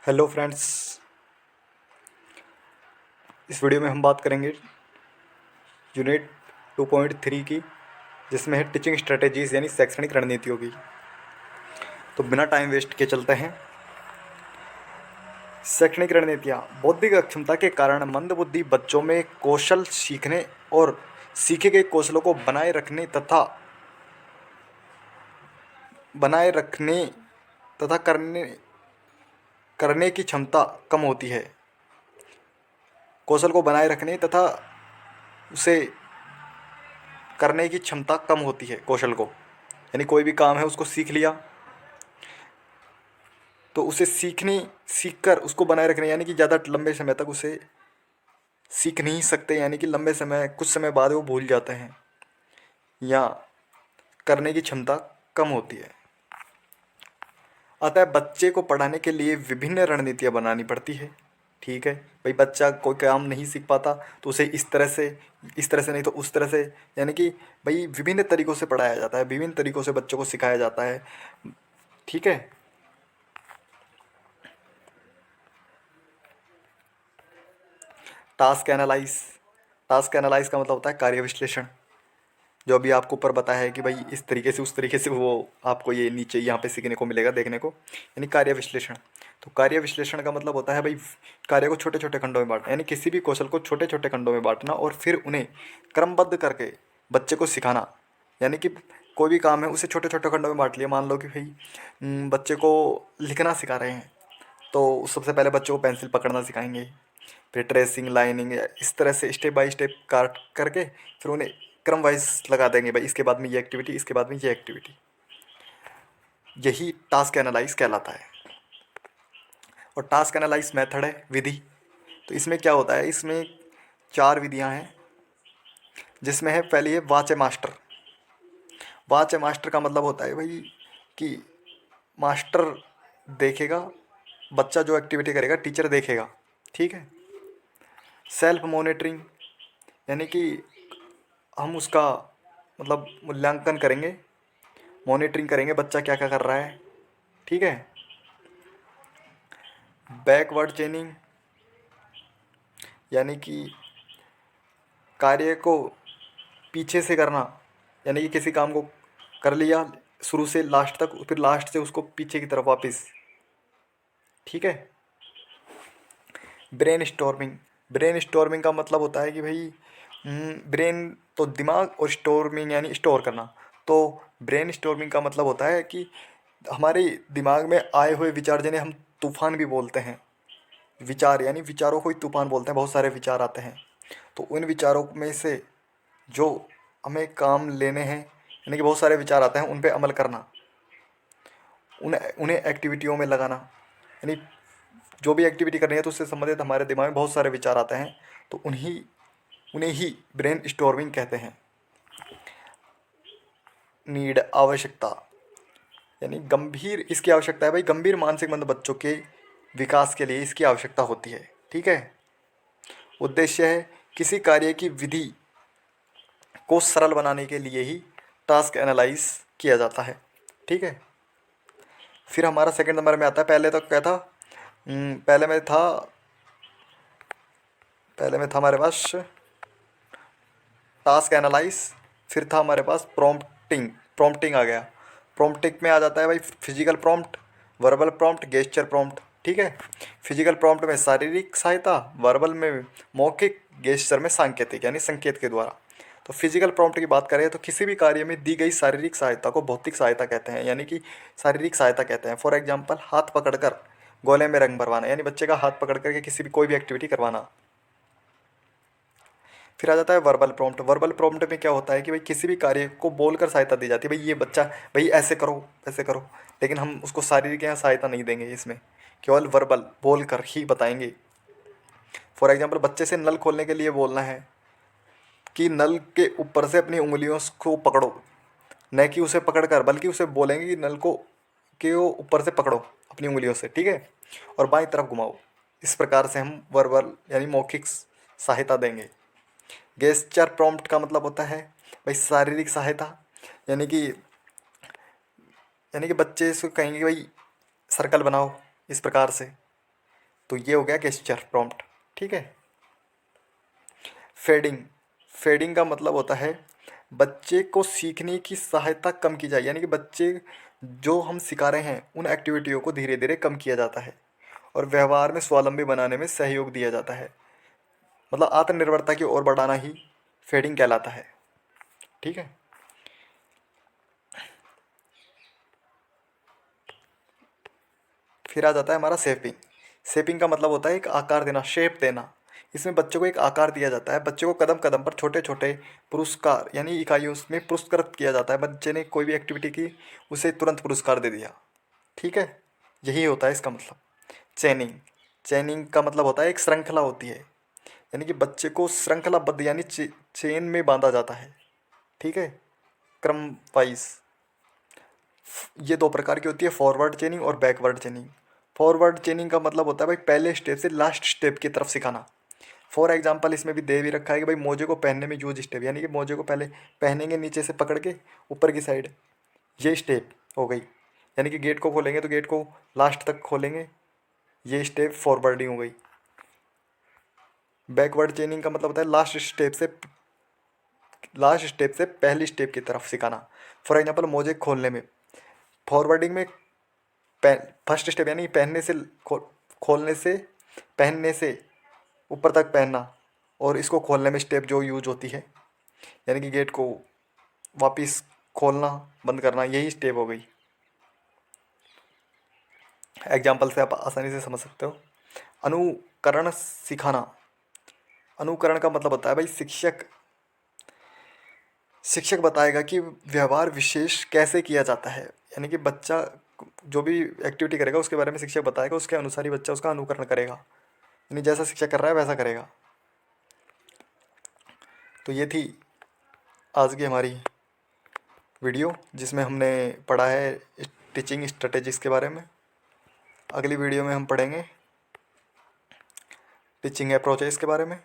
Hello friends. इस video में हम बात करेंगे यूनिट 2.3 की, जिसमें है टीचिंग स्ट्रेटेजीज यानी शैक्षणिक रणनीतियों की। तो बिना टाइम वेस्ट के चलते हैं। शैक्षणिक रणनीतियाँ बौद्धिक अक्षमता के कारण मंदबुद्धि बच्चों में कौशल सीखने और सीखे गए कौशलों को बनाए रखने तथा करने करने की क्षमता कम होती है। कौशल को बनाए रखने तथा उसे करने की क्षमता कम होती है। कौशल को यानी कोई भी काम है उसको सीख लिया तो उसे सीख कर उसको बनाए रखने यानी कि ज़्यादा लंबे समय तक उसे सीख नहीं सकते, यानी कि लंबे समय कुछ समय बाद वो भूल जाते हैं या करने की क्षमता कम होती है। अतः बच्चे को पढ़ाने के लिए विभिन्न रणनीतियाँ बनानी पड़ती है। ठीक है भाई, बच्चा कोई काम नहीं सीख पाता तो उसे इस तरह से नहीं तो उस तरह से, यानी कि भाई विभिन्न तरीक़ों से पढ़ाया जाता है, विभिन्न तरीक़ों से बच्चों को सिखाया जाता है। ठीक है। टास्क एनालाइज टास्क एनालाइज का मतलब होता है कार्य विश्लेषण। जो अभी आपको ऊपर बताया है कि भाई इस तरीके से उस तरीके से वो आपको ये नीचे यहाँ पे सीखने को मिलेगा, देखने को, यानी कार्य विश्लेषण। तो कार्य विश्लेषण का मतलब होता है भाई कार्य को छोटे छोटे खंडों में बांटना, यानी किसी भी कौशल को छोटे छोटे खंडों में बांटना और फिर उन्हें क्रमबद्ध करके बच्चे को सिखाना। यानी कि कोई भी काम है उसे छोटे छोटे खंडों में बांट लिया। मान लो कि भाई बच्चे को लिखना सिखा रहे हैं तो सबसे पहले बच्चों को पेंसिल पकड़ना सिखाएंगे, फिर ट्रेसिंग, लाइनिंग, इस तरह से स्टेप बाय स्टेप काट करके फिर उन्हें क्रम वाइज लगा देंगे। भाई इसके बाद में ये एक्टिविटी, इसके बाद में ये एक्टिविटी। यही टास्क एनालाइज कहलाता है। और टास्क एनालाइज मेथड है, विधि। तो इसमें क्या होता है, इसमें 4 विधियां हैं, जिसमें है पहली है वाच मास्टर। वाच मास्टर का मतलब होता है भाई कि मास्टर देखेगा, बच्चा जो एक्टिविटी करेगा टीचर देखेगा। ठीक है। सेल्फ मॉनिटरिंग यानी कि हम उसका मतलब मूल्यांकन करेंगे, मॉनिटरिंग करेंगे बच्चा क्या क्या कर रहा है। ठीक है। बैकवर्ड चेनिंग यानी कि कार्य को पीछे से करना, यानी कि किसी काम को कर लिया शुरू से लास्ट तक, फिर लास्ट से उसको पीछे की तरफ वापस। ठीक है। ब्रेन स्टॉर्मिंग ब्रेन स्टॉर्मिंग का मतलब होता है कि भाई ब्रेन तो दिमाग, और स्टोरमिंग यानी स्टोर करना। तो ब्रेन स्टॉर्मिंग का मतलब होता है कि हमारे दिमाग में आए हुए विचार, जिन्हें हम तूफान भी बोलते हैं। विचार यानी विचारों को ही तूफान बोलते हैं, बहुत सारे विचार आते हैं। तो उन विचारों में से जो हमें काम लेने हैं, यानी कि बहुत सारे विचार आते हैं, उन पे अमल करना, उन्हें एक्टिविटियों में लगाना। यानी जो भी एक्टिविटी करनी है तो उससे संबंधित हमारे दिमाग में बहुत सारे विचार आते हैं, तो उन्हें ही ब्रेन स्टॉर्मिंग कहते हैं। नीड आवश्यकता यानी गंभीर, इसकी आवश्यकता है भाई गंभीर मानसिक मंद बच्चों के विकास के लिए इसकी आवश्यकता होती है। ठीक है। उद्देश्य है किसी कार्य की विधि को सरल बनाने के लिए ही टास्क एनालाइज किया जाता है। ठीक है। फिर हमारा सेकंड नंबर में आता है, पहले तो क्या था, पहले में था हमारे पास टास्क एनालाइज, फिर था हमारे पास प्रॉम्प्टिंग आ गया। प्रॉम्प्टिंग में आ जाता है भाई physical prompt, verbal prompt, gesture prompt. ठीक है। फिजिकल प्रॉम्प्ट में शारीरिक सहायता, वर्बल में मौखिक, गेस्चर में सांकेतिक यानी संकेत के द्वारा। तो फिजिकल प्रॉम्प्ट की बात करें तो किसी भी कार्य में दी गई शारीरिक सहायता को भौतिक सहायता कहते हैं, यानी कि शारीरिक सहायता कहते हैं। फॉर एग्जाम्पल हाथ पकड़कर गोले में रंग भरवाना, यानी बच्चे का हाथ पकड़ करके किसी भी कोई भी एक्टिविटी करवाना। फिर आ जाता है वर्बल प्रॉम्प्ट। वर्बल प्रॉम्प्ट में क्या होता है कि भाई किसी भी कार्य को बोलकर सहायता दी जाती है। भाई ये बच्चा, भाई ऐसे करो ऐसे करो, लेकिन हम उसको शारीरिक यहाँ सहायता नहीं देंगे, इसमें केवल वर्बल बोल कर ही बताएंगे। फॉर एग्जाम्पल बच्चे से नल खोलने के लिए बोलना है कि नल के ऊपर से अपनी उंगलियों को पकड़ो, न कि उसे पकड़ कर, बल्कि उसे बोलेंगे कि नल को कि वो ऊपर से पकड़ो अपनी उंगलियों से। ठीक है। और बाईं तरफ घुमाओ। इस प्रकार से हम वर्बल यानी मौखिक सहायता देंगे। गेस्चर प्रॉम्प्ट का मतलब होता है भाई शारीरिक सहायता, यानी कि बच्चे से कहेंगे कि भाई सर्कल बनाओ इस प्रकार से, तो ये हो गया गेस्चर प्रॉम्प्ट। ठीक है। फेडिंग, फेडिंग का मतलब होता है बच्चे को सीखने की सहायता कम की जाए, यानी कि बच्चे जो हम सिखा रहे हैं उन एक्टिविटियों को धीरे धीरे कम किया जाता है और व्यवहार में स्वावलंबी बनाने में सहयोग दिया जाता है। मतलब आत्मनिर्भरता की ओर बढ़ाना ही फेडिंग कहलाता है। ठीक है। फिर आ जाता है हमारा शेपिंग। शेपिंग का मतलब होता है एक आकार देना, शेप देना। इसमें बच्चों को एक आकार दिया जाता है, बच्चे को कदम कदम पर छोटे छोटे पुरस्कार यानी इकाइयों में पुरस्कृत किया जाता है। बच्चे ने कोई भी एक्टिविटी की, उसे तुरंत पुरस्कार दे दिया। ठीक है, यही होता है इसका मतलब। चेनिंग, चेनिंग का मतलब होता है एक श्रृंखला होती है, यानी कि बच्चे को श्रृंखलाबद्ध यानी चेन में बांधा जाता है। ठीक है, क्रम वाइज। ये दो प्रकार की होती है, फॉरवर्ड चेनिंग और बैकवर्ड चेनिंग। फॉरवर्ड चेनिंग का मतलब होता है भाई पहले स्टेप से लास्ट स्टेप की तरफ सिखाना। फॉर एग्जाम्पल इसमें भी दे भी रखा है कि भाई मोजे को पहनने में यूज स्टेप, यानी कि मोजे को पहले पहनेंगे नीचे से पकड़ के ऊपर की साइड, ये स्टेप हो गई। यानी कि गेट को खोलेंगे तो गेट को लास्ट तक खोलेंगे, ये स्टेप फॉरवर्डिंग हो गई। बैकवर्ड चेनिंग का मतलब होता है लास्ट स्टेप से पहली स्टेप की तरफ सिखाना। फॉर एग्जाम्पल मोजे खोलने में फॉरवर्डिंग में फर्स्ट स्टेप यानी पहनने से खोलने से, पहनने से ऊपर तक पहनना, और इसको खोलने में स्टेप जो यूज होती है यानी कि गेट को वापस खोलना बंद करना, यही स्टेप हो गई। एग्जाम्पल से आप आसानी से समझ सकते हो। अनुकरण सिखाना, अनुकरण का मतलब होता है भाई शिक्षक बताएगा कि व्यवहार विशेष कैसे किया जाता है, यानी कि बच्चा जो भी एक्टिविटी करेगा उसके बारे में शिक्षक बताएगा, उसके अनुसार ही बच्चा उसका अनुकरण करेगा, यानी जैसा शिक्षक कर रहा है वैसा करेगा। तो ये थी आज की हमारी वीडियो जिसमें हमने पढ़ा है टीचिंग स्ट्रेटेजीज के बारे में। अगली वीडियो में हम पढ़ेंगे टीचिंग अप्रोचेस के बारे में।